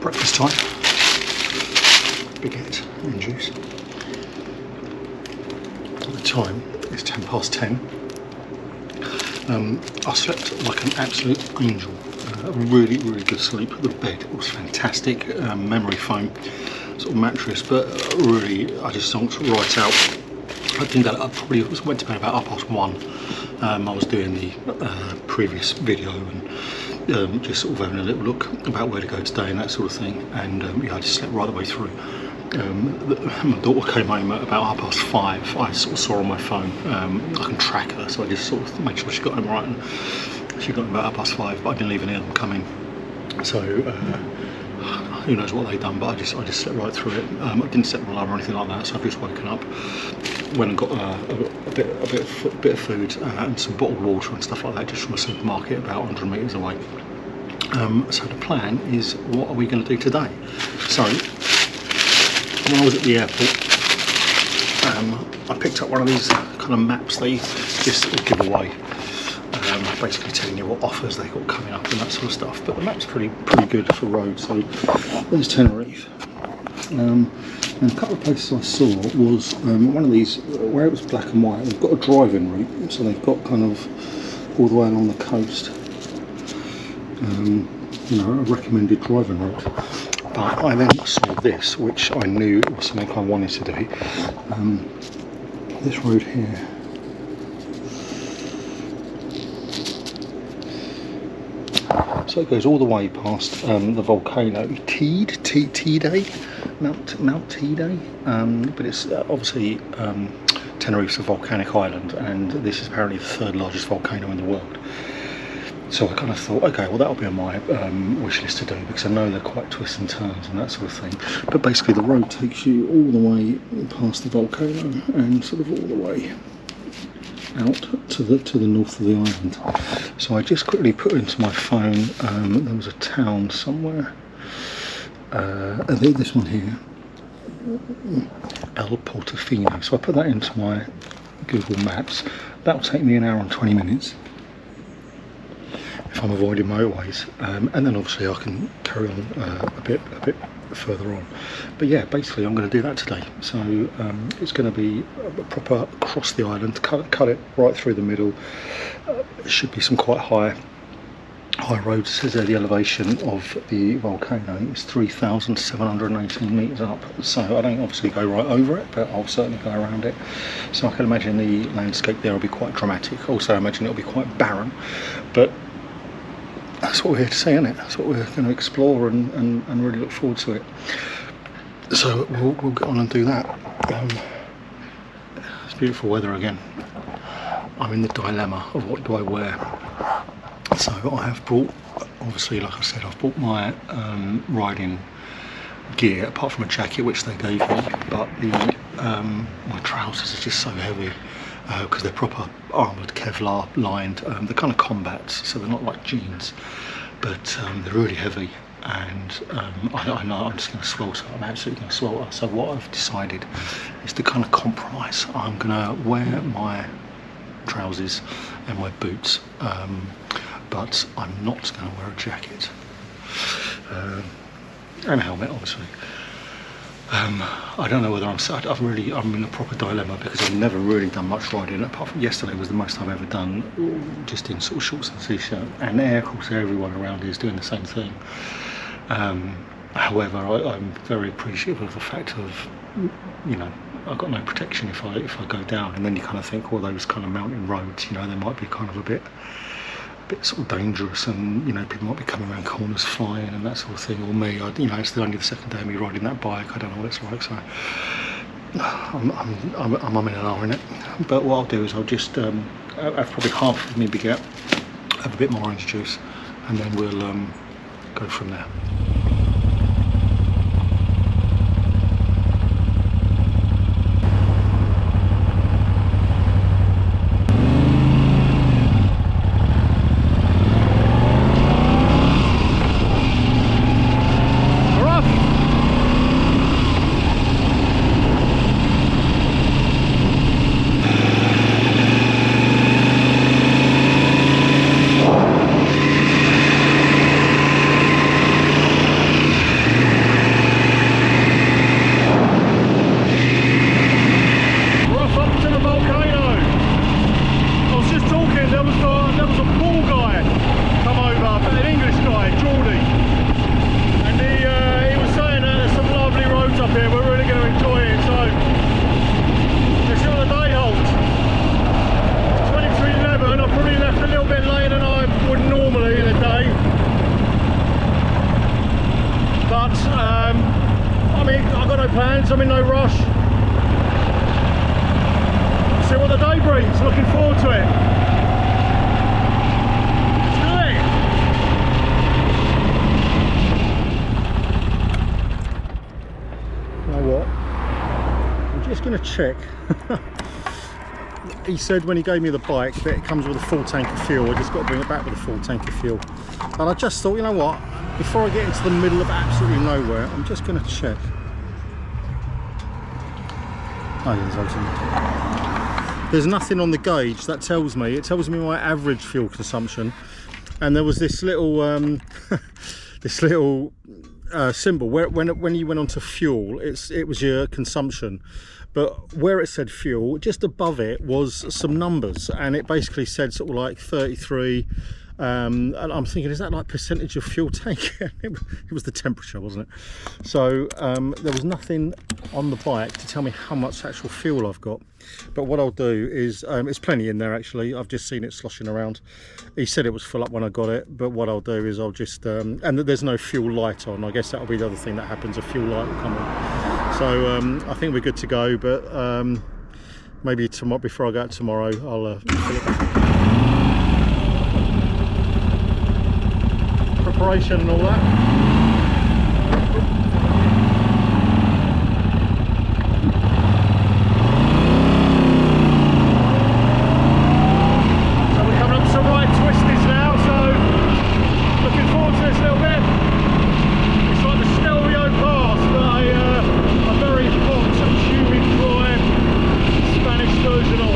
breakfast time. Baguette and juice. The time is 10 past 10. I slept like an absolute angel. Really good sleep. The bed was fantastic. Memory foam sort of mattress, but really I just zonked right out. I think that I probably went to bed about 1:30. I was doing the previous video and just sort of having a little look about where to go today and that sort of thing, and yeah, I just slept right the way through. My daughter came home at about 5:30. I sort of saw on my phone, I can track her, so I just sort of made sure she got home right, and she got home about 5:30, but I didn't leave any of them coming, so who knows what they've done, but I just slept right through it. I didn't set an alarm or anything like that, so I've just woken up, went and got a bit of food and some bottled water and stuff like that, just from a supermarket about 100 metres away. So the plan is, what are we going to do today? So when I was at the airport, I picked up one of these kind of maps they just give away, basically telling you what offers they've got coming up and that sort of stuff. But the map's pretty good for roads. So there's Tenerife. And a couple of places I saw was one of these where it was black and white. They've got a driving route, so they've got kind of all the way along the coast. You know, a recommended driving route. But I then saw this, which I knew it was something I wanted to do. This road here. So it goes all the way past the volcano Mount Teide, but it's obviously Tenerife's a volcanic island, and this is apparently the 3rd largest volcano in the world. So I kind of thought, okay, well that'll be on my wish list to do, because I know they're quite twists and turns and that sort of thing. But basically the road takes you all the way past the volcano and sort of all the way out to the north of the island. So I just quickly put into my phone, there was a town somewhere, I think this one here, El Portofino. So I put that into my Google Maps. That'll take me 1 hour and 20 minutes if I'm avoiding motorways, and then obviously I can carry on a bit further on. But yeah, basically I'm going to do that today. So it's going to be a proper across the island, cut it right through the middle. Should be some quite high roads. It says there the elevation of the volcano is 3,718 metres up, so I don't obviously go right over it, but I'll certainly go around it. So I can imagine the landscape there will be quite dramatic. Also I imagine it'll be quite barren, but that's what we're here to see, isn't it? That's what we're going to explore and really look forward to it. So we'll get on and do that. It's beautiful weather again. I'm in the dilemma of what do I wear. So I have brought, obviously like I said, I've brought my riding gear, apart from a jacket which they gave me, but my trousers are just so heavy. Because they're proper armoured Kevlar lined, they're kind of combats, so they're not like jeans, but they're really heavy, and I know I'm just going to swelter. I'm absolutely going to swelter. So what I've decided is to kind of compromise. I'm going to wear my trousers and my boots, but I'm not going to wear a jacket and a helmet, obviously. I don't know whether I'm in a proper dilemma, because I've never really done much riding, apart from yesterday was the most I've ever done, just in sort of shorts and t-shirt, and of course everyone around is doing the same thing. However, I'm very appreciative of the fact of, you know, I've got no protection if I go down, and then you kind of think, well, those kind of mountain roads, you know, they might be kind of a bit sort of dangerous, and you know, people might be coming around corners flying and that sort of thing. Or me, you know, it's only the 2nd day of me riding that bike. I don't know what it's like, so I'm in an hour in it. But what I'll do is I'll just have probably half of me baguette, have a bit more orange juice, and then we'll go from there. no plans, I'm in no rush. See what the day brings, looking forward to it. Let's do it! You know what? I'm just going to check. He said when he gave me the bike that it comes with a full tank of fuel. I just got to bring it back with a full tank of fuel. And I just thought, you know what? Before I get into the middle of absolutely nowhere, I'm just going to check. Oh, yeah, there's nothing on the gauge that tells me. It tells me my average fuel consumption. And there was this little, symbol where when you went onto fuel, it was your consumption. But where it said fuel, just above it was some numbers, and it basically said sort of like 33. And I'm thinking, is that like percentage of fuel tank? It was the temperature, wasn't it? So there was nothing on the bike to tell me how much actual fuel I've got. But what I'll do is, it's plenty in there actually. I've just seen it sloshing around. He said it was full up when I got it, but what I'll do is I'll just, and there's no fuel light on. I guess that'll be the other thing that happens, a fuel light will come on. So I think we're good to go, but maybe tomorrow, before I go out tomorrow, I'll fill it back. Preparation and all that. So we're coming up to some right twisties now, so looking forward to this little bit. It's like the Stelvio Pass, but a very hot and humid, dry Spanish version of.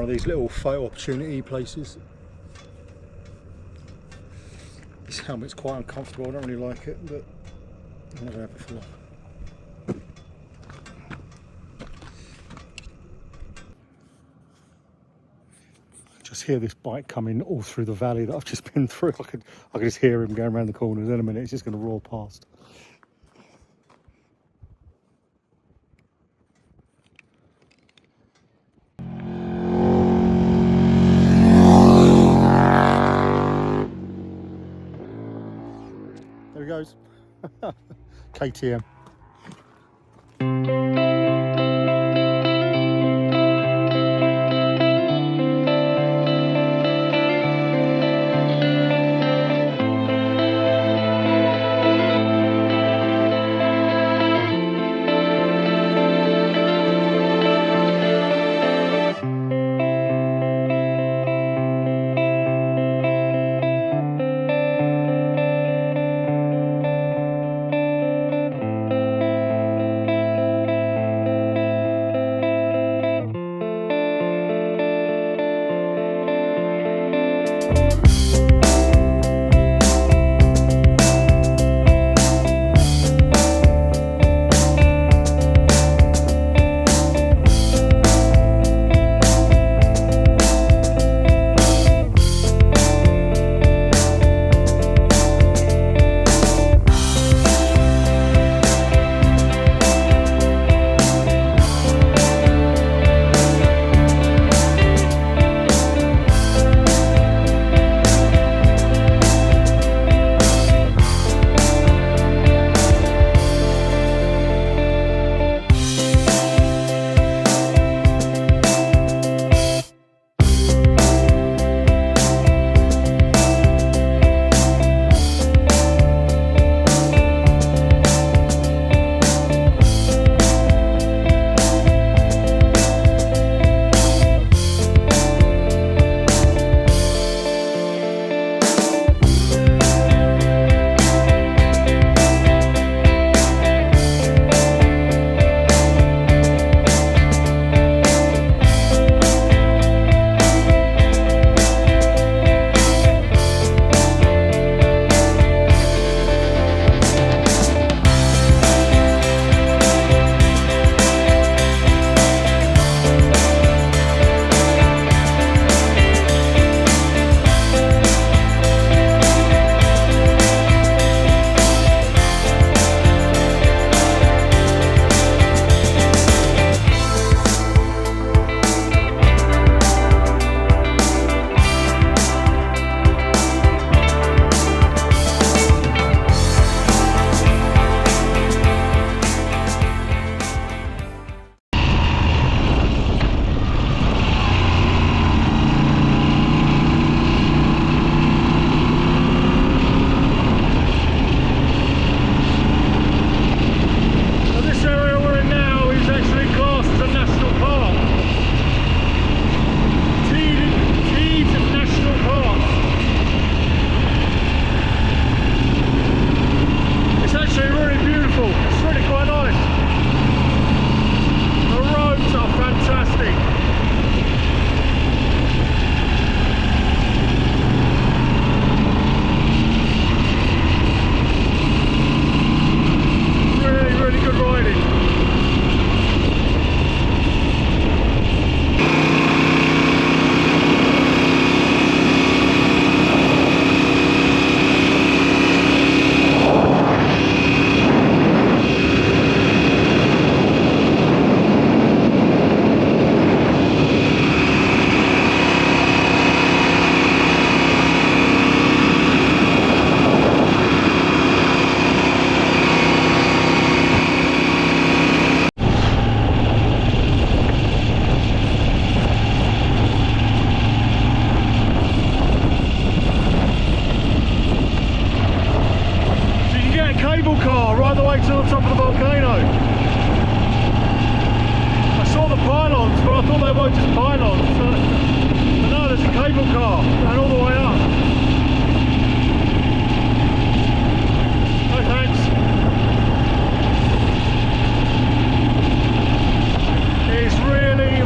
one of these little photo opportunity places. This helmet's quite uncomfortable, I don't really like it, but I've never had it before. Just hear this bike coming all through the valley that I've just been through. I could just hear him going around the corners. In a minute, it's just going to roar past. There he goes. KTM.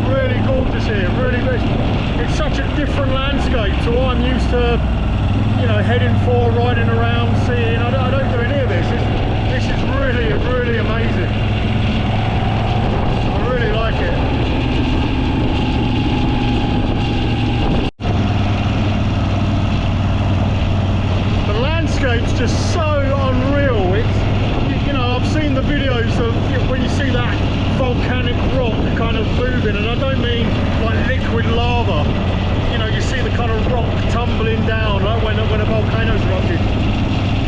Really gorgeous here, really of, you know, heading for, riding around, seeing. I don't do any of this. This is really, really amazing. I really like it. The landscape's just so unreal. It's, you know, I've seen the videos of when you see that volcanic rock kind of moving, and I don't mean like liquid lava. You know, you see the kind of rock tumbling down like when a volcano's erupted,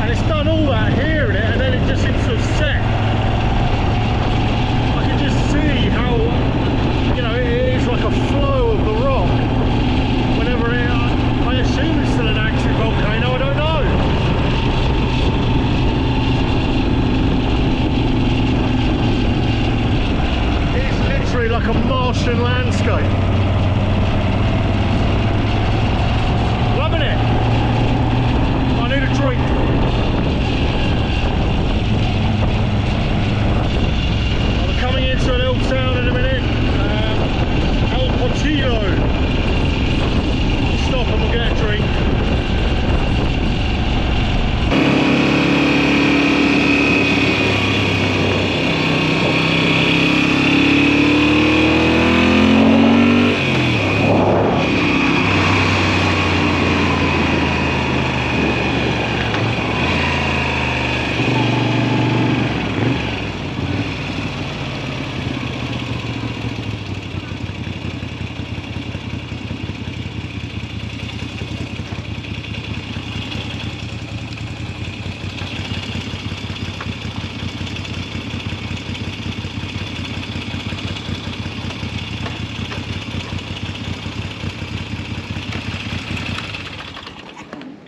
and it's done all that here in it, and then it just seems to have set. I can just see how, you know, it is like a flow of the rock. Whenever I assume it's still an active volcano, I don't know. Like a Martian landscape. Loving it. I need a drink. I'm coming into a little town in a minute. El Portillo. Stop and we'll get a drink.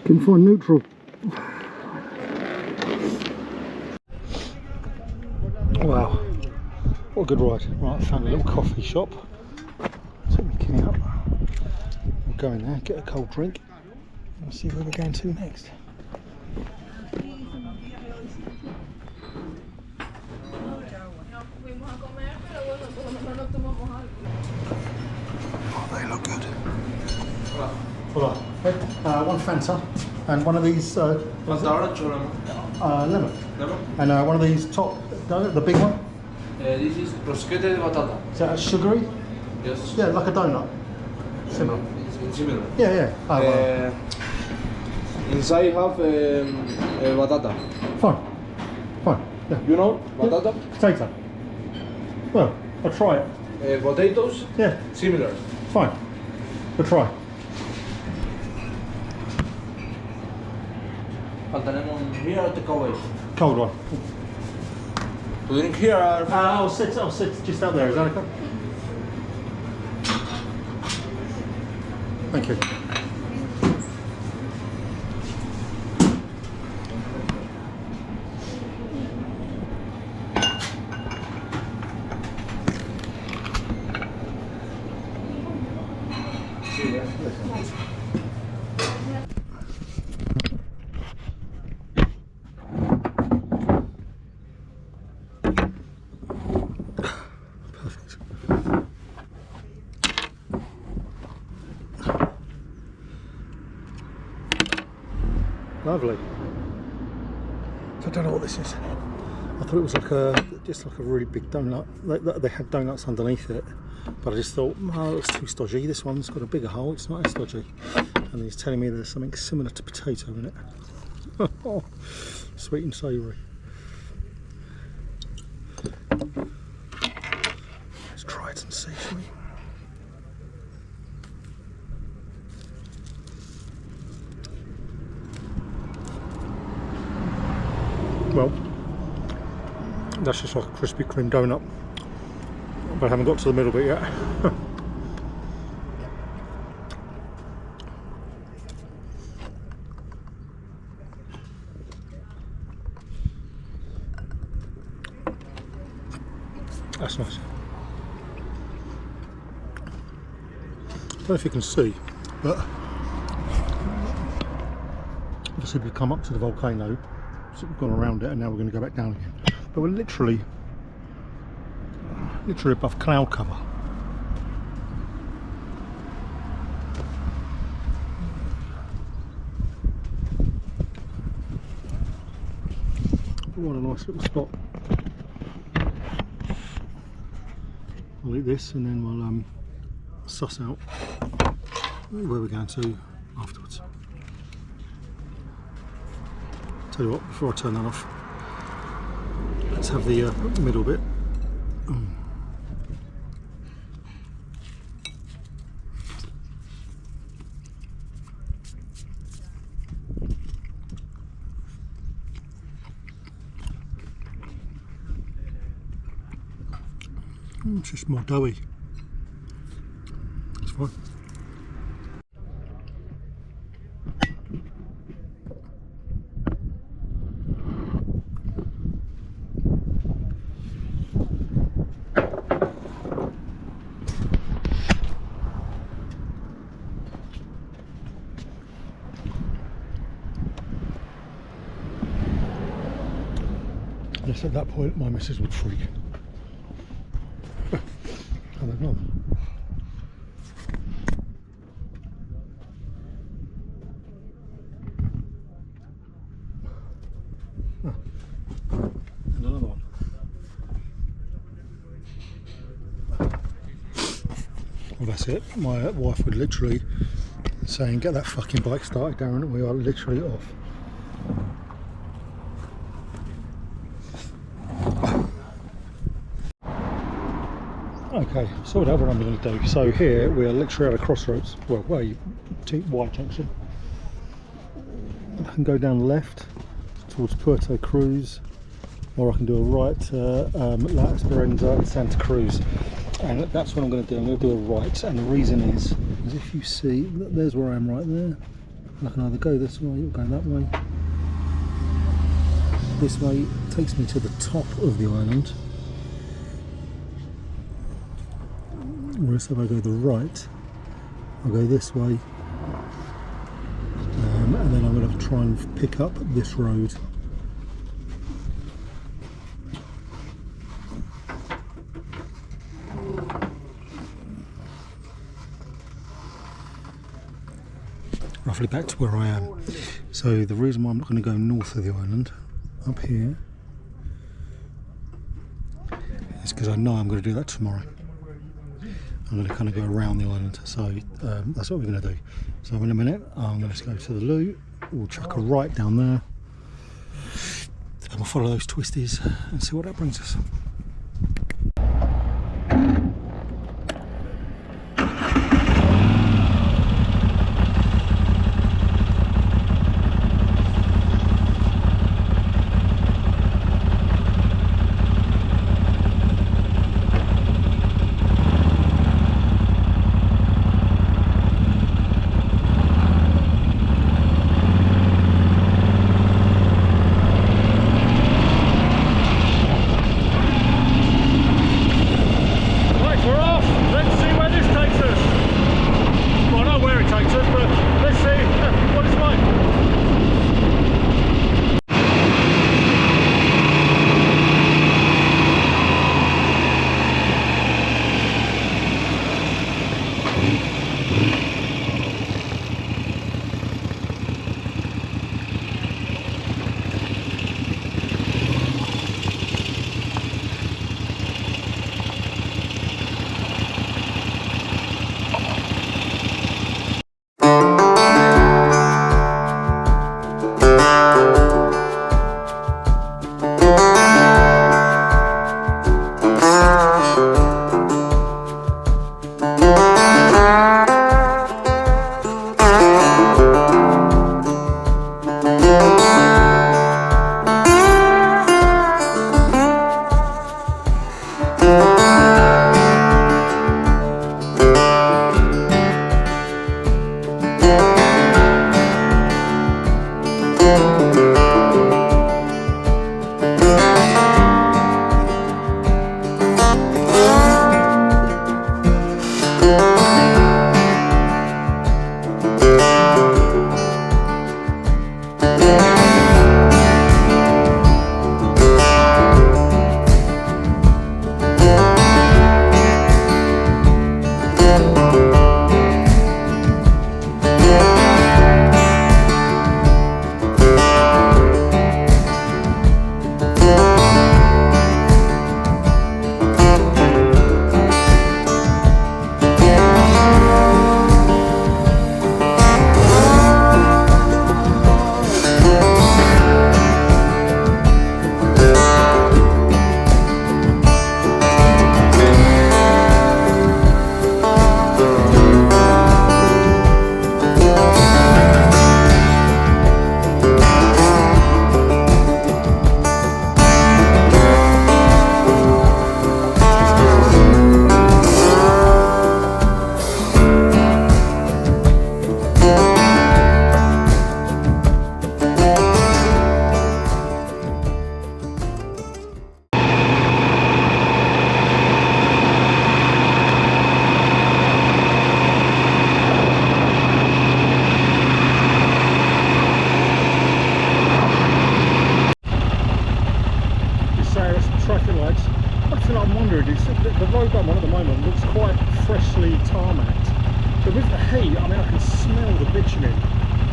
Can find neutral. Wow, what a good ride. Right, I found a little coffee shop. Take my key up. We'll go in there, get a cold drink, and we'll see where we're going to next. Oh, they look good. Hold on. One Fanta and one of these. Fanta orange or lemon. lemon? And one of these top, the big one. This is prosciutto de batata. Is that a sugary? Yes. Yeah, like a donut. Similar. It's similar. Yeah, yeah. Oh, well. Inside have batata. Fine. Fine. Yeah. You know batata? Yeah. Potato. Well, I'll try it. Potatoes? Yeah. Similar. Fine. We'll try. Falta lemon here or take away? Cold one. To drink here or... I'll sit just out there, is that okay? Thank you. Lovely. So I don't know what this is. I thought it was like just like a really big donut. They had donuts underneath it, but I just thought, oh, it's too stodgy. This one's got a bigger hole. It's not as stodgy. And he's telling me there's something similar to potato in it. Oh, sweet and savoury. Let's try it and see, shall we? Well, that's just like a Krispy Kreme donut, but I haven't got to the middle bit yet. That's nice. I don't know if you can see, but obviously we've come up to the volcano. So we've gone around it and now we're going to go back down again. But we're literally above cloud cover. what a nice little spot. I'll eat this and then we'll suss out where we're going to afterwards. Tell you what, before I turn that off, let's have the middle bit. It's just more doughy. It's fine. Yes, at that point my missus would freak. I don't know. Oh. And another one. Well, that's it. My wife would literally saying, "Get that fucking bike started, Darren." We are literally off. Okay, so whatever I'm going to do. So here we are literally at a crossroads. Well, Y junction. I can go down the left towards Puerto Cruz, or I can do a right to La Esperanza and Santa Cruz. And that's what I'm going to do. I'm going to do a right, and the reason is if you see, there's where I am right there. And I can either go this way or go that way. This way takes me to the top of the island. Whereas if I go the right, I'll go this way, and then I'm going to try and pick up this road. Roughly back to where I am. So the reason why I'm not going to go north of the island, up here, is because I know I'm going to do that tomorrow. I'm going to kind of go around the island, so that's what we're going to do. So in a minute I'm going to go to the loo, we'll chuck a right down there and we'll follow those twisties and see what that brings us.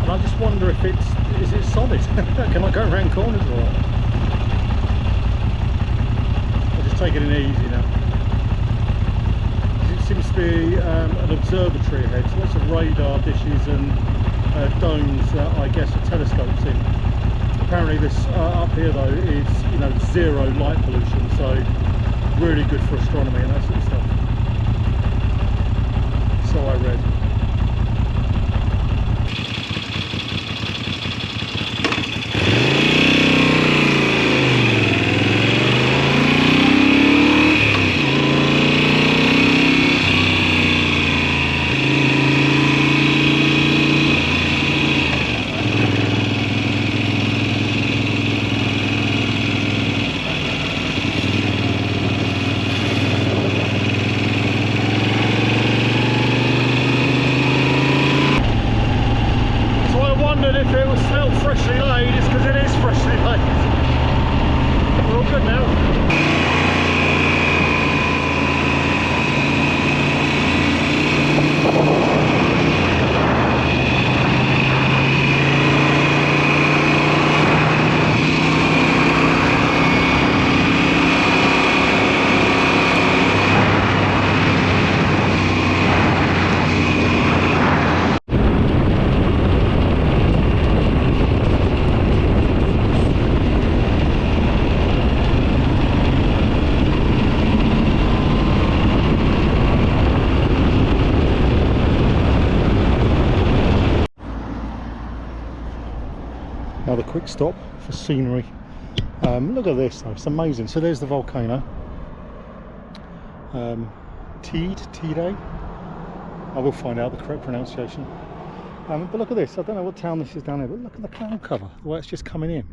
and I just wonder if is it solid? Can I go around corners or what? I'll just take it in easy now. It seems to be an observatory ahead, so lots of radar dishes and domes that I guess are telescopes in. Apparently this up here though is, you know, zero light pollution, so really good for astronomy and that sort of stuff. So I read. If it was smelled freshly laid, it's because it is freshly laid. We're all good now. Another quick stop for scenery. Look at this though, it's amazing. So there's the volcano. Tide. I will find out the correct pronunciation. But look at this, I don't know what town this is down here, but look at the cloud cover, the way it's just coming in.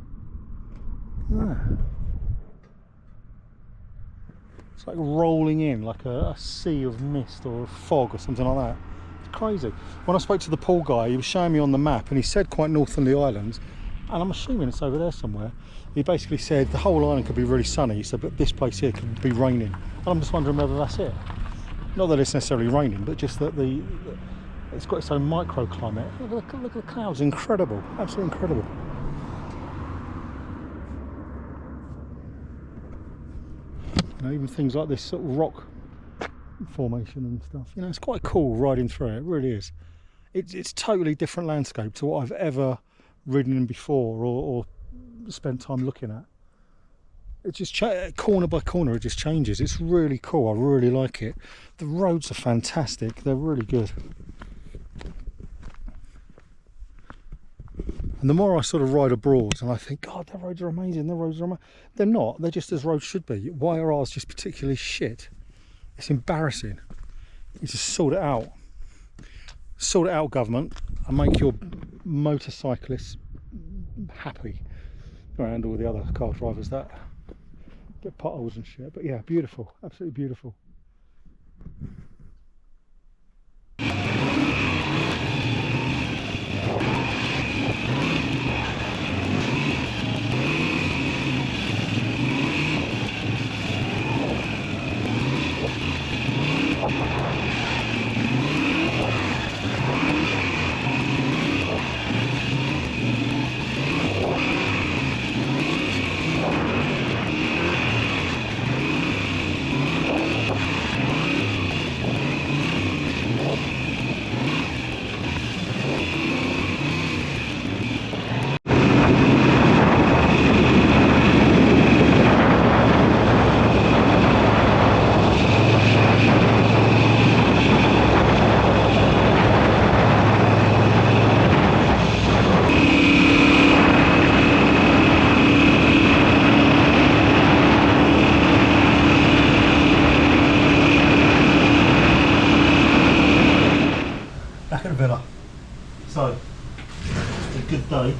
It's like rolling in like a sea of mist or a fog or something like that. It's crazy. When I spoke to the pool guy, he was showing me on the map and he said quite north on the islands, and I'm assuming it's over there somewhere. He basically said the whole island could be really sunny, he said, but this place here could be raining. And I'm just wondering whether that's it. Not that it's necessarily raining, but just that it's got its own microclimate. Look at the clouds, incredible, absolutely incredible. You know, even things like this sort of rock formation and stuff, you know, it's quite cool riding through it, it really is. It's totally different landscape to what I've ever ridden in before or spent time looking at. It just corner by corner it just changes. It's really cool, I really like it. The roads are fantastic, they're really good. And the more I sort of ride abroad and I think, God, their roads are amazing, their roads are amazing. They're not, they're just as roads should be. Why are ours just particularly shit? It's embarrassing. You just sort it out. Sort it out, government, and make your motorcyclists happy around all the other car drivers that get potholes and shit. But yeah, beautiful, absolutely beautiful. Villa. So, it's a good day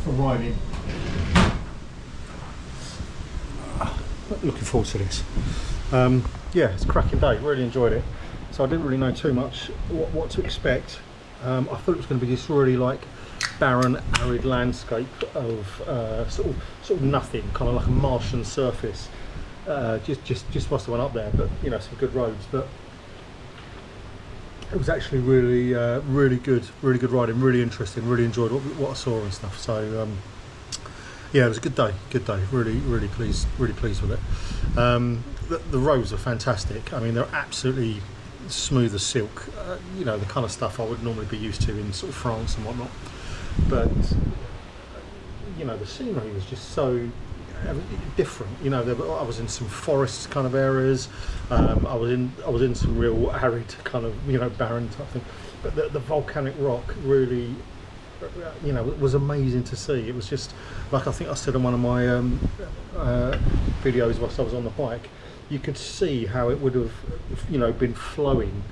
for riding. Looking forward to this. Yeah, it's a cracking day, really enjoyed it. So I didn't really know too much what to expect. I thought it was going to be this really like barren, arid landscape of sort of nothing, kind of like a Martian surface. Just whilst I went up there, but you know, some good roads. But it was actually really really good riding, really interesting, really enjoyed what I saw and stuff. So yeah, it was a good day, really pleased with it. The roads are fantastic. I mean, they're absolutely smooth as silk, you know, the kind of stuff I would normally be used to in sort of France and whatnot, but you know, the scenery was just so different. You know, I was in some forest kind of areas, I was in some real arid kind of, you know, barren type thing, but the volcanic rock really, you know, it was amazing to see. It was just like, I think I said in one of my videos whilst I was on the bike, you could see how it would have, you know, been flowing,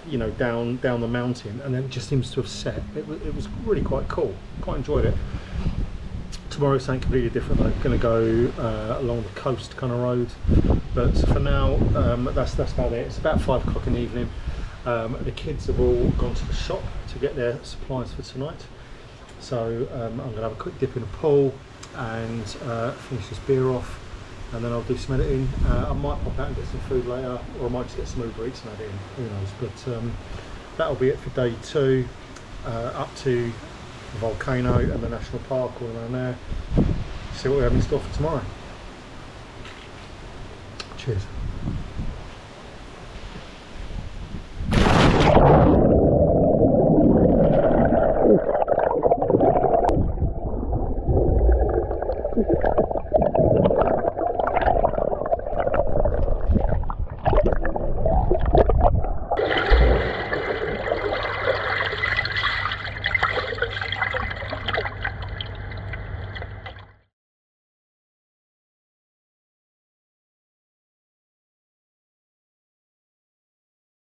you know, down the mountain, and then it just seems to have set. It was really quite cool. Quite enjoyed it. Tomorrow's something completely different. I'm going to go along the coast kind of road, but for now, that's about it. It's about 5 o'clock in the evening. The kids have all gone to the shop to get their supplies for tonight, so I'm going to have a quick dip in the pool and finish this beer off, and then I'll do some editing. I might pop out and get some food later, or I might just get some Uber Eats and add in, who knows. But that'll be it for day 2, up to the volcano and the national park all around there. See what we have in store for tomorrow. Cheers.